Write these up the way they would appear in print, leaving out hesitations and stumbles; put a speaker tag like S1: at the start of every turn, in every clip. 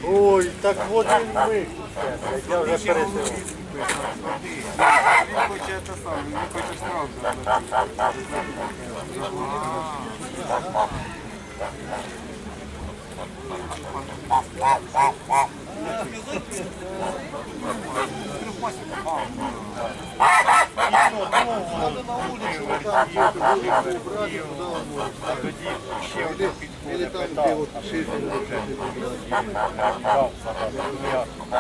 S1: Ой, так от він вийшов. Я вже пересив.
S2: Він хоче те саме, він хоче сразу.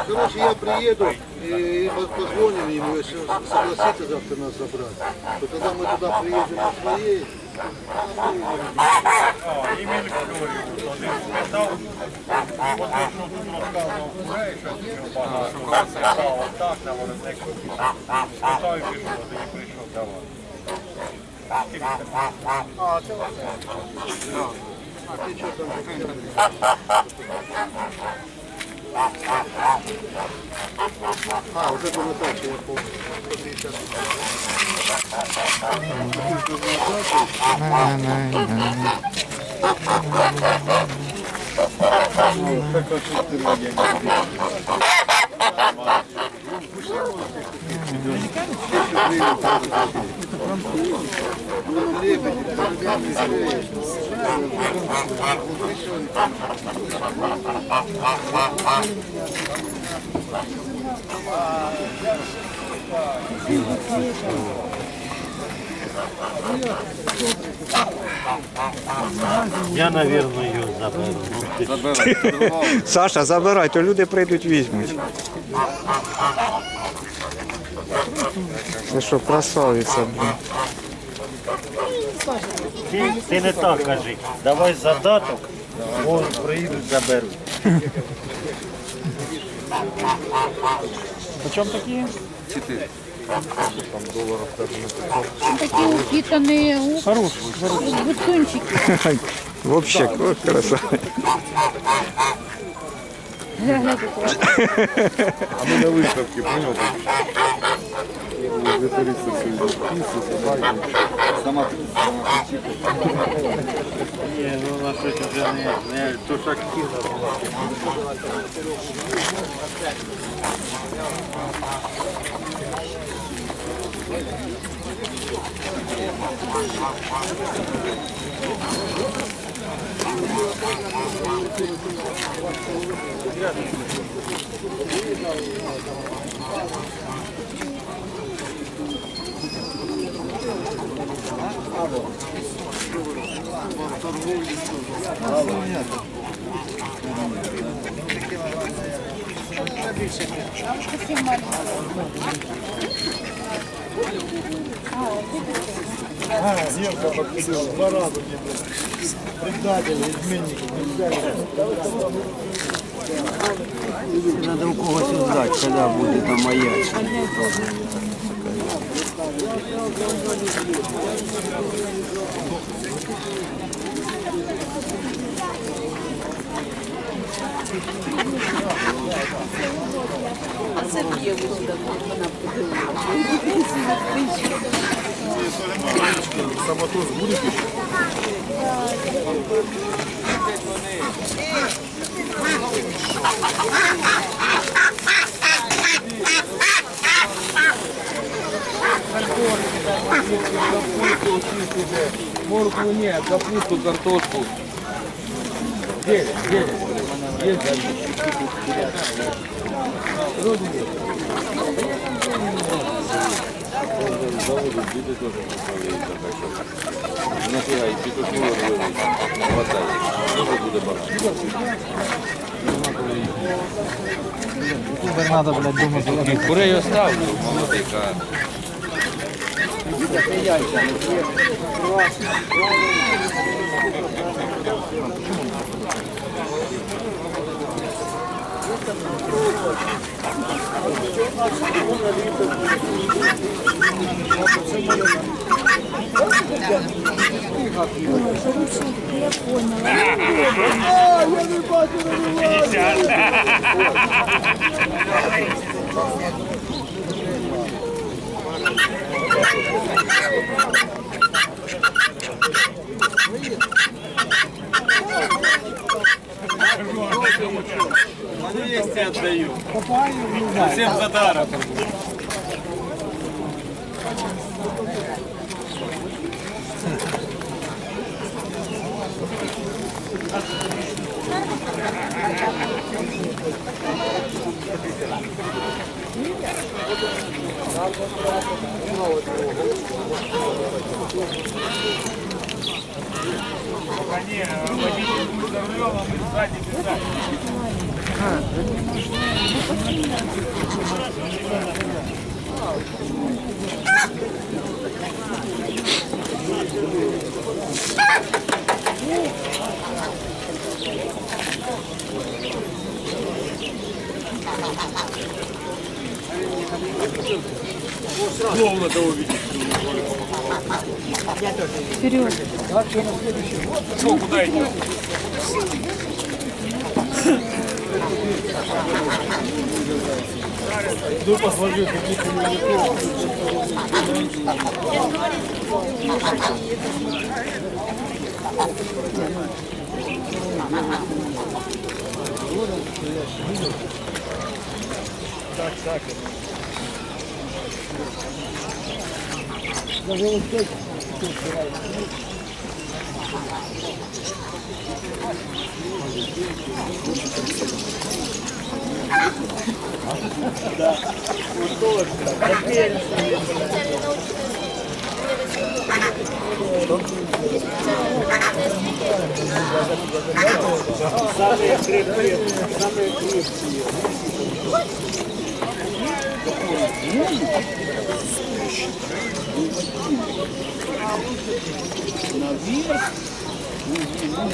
S1: Короче, я приеду и позвоним ему, если согласится завтра нас забрать, то тогда мы туда приедем на своей.
S3: Ім'я Флорів, один спитав, от що тут розказував Курей, що багато, так, на виробнику. Спитав і пішов, тоді прийшов давати.
S1: А, це оце. А ти що там? А, уже комментация, я помню. 150.
S3: Я, наверное, її заберу.
S4: Саша, забирай, то люди прийдуть, візьмуть. Це що, красавиця, блін.
S3: Ти не так кажи. Давай задаток, вон приїдуть, заберуть.
S4: Почем такі?
S5: Такі упитані бутончики.
S4: Вообще, о, краса.
S2: А ми на виставці, понял? Ветериться все, піси, собаки. Сама
S3: Ні, ну вона щось вже не то ж активна була.
S1: Девка покусила, 2 раза мне предатели, изменники,
S6: Надо у когось узнать, когда будет там маячить.
S7: А це п'є сюди, вона подивилася.
S1: Самотоз будет еще?
S2: морку нет, капусту, картошку. Здесь. Діти теж поставляються, так що нафіга, і петухи робили, хватає, дуже буде багато.
S4: Тепер треба, блядь, думати.
S2: Курей оставлю, молодика.
S3: 200 отдаю. Всем за даром.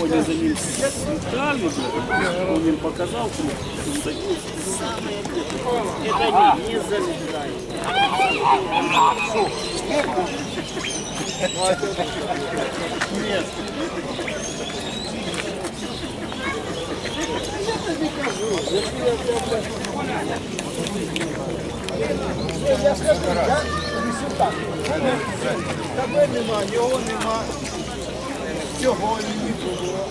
S8: Оля за ним стали, он им показал, это не залезает. Нет.
S3: Я скажу, я так. Тебе нема, його нема. Цього не було.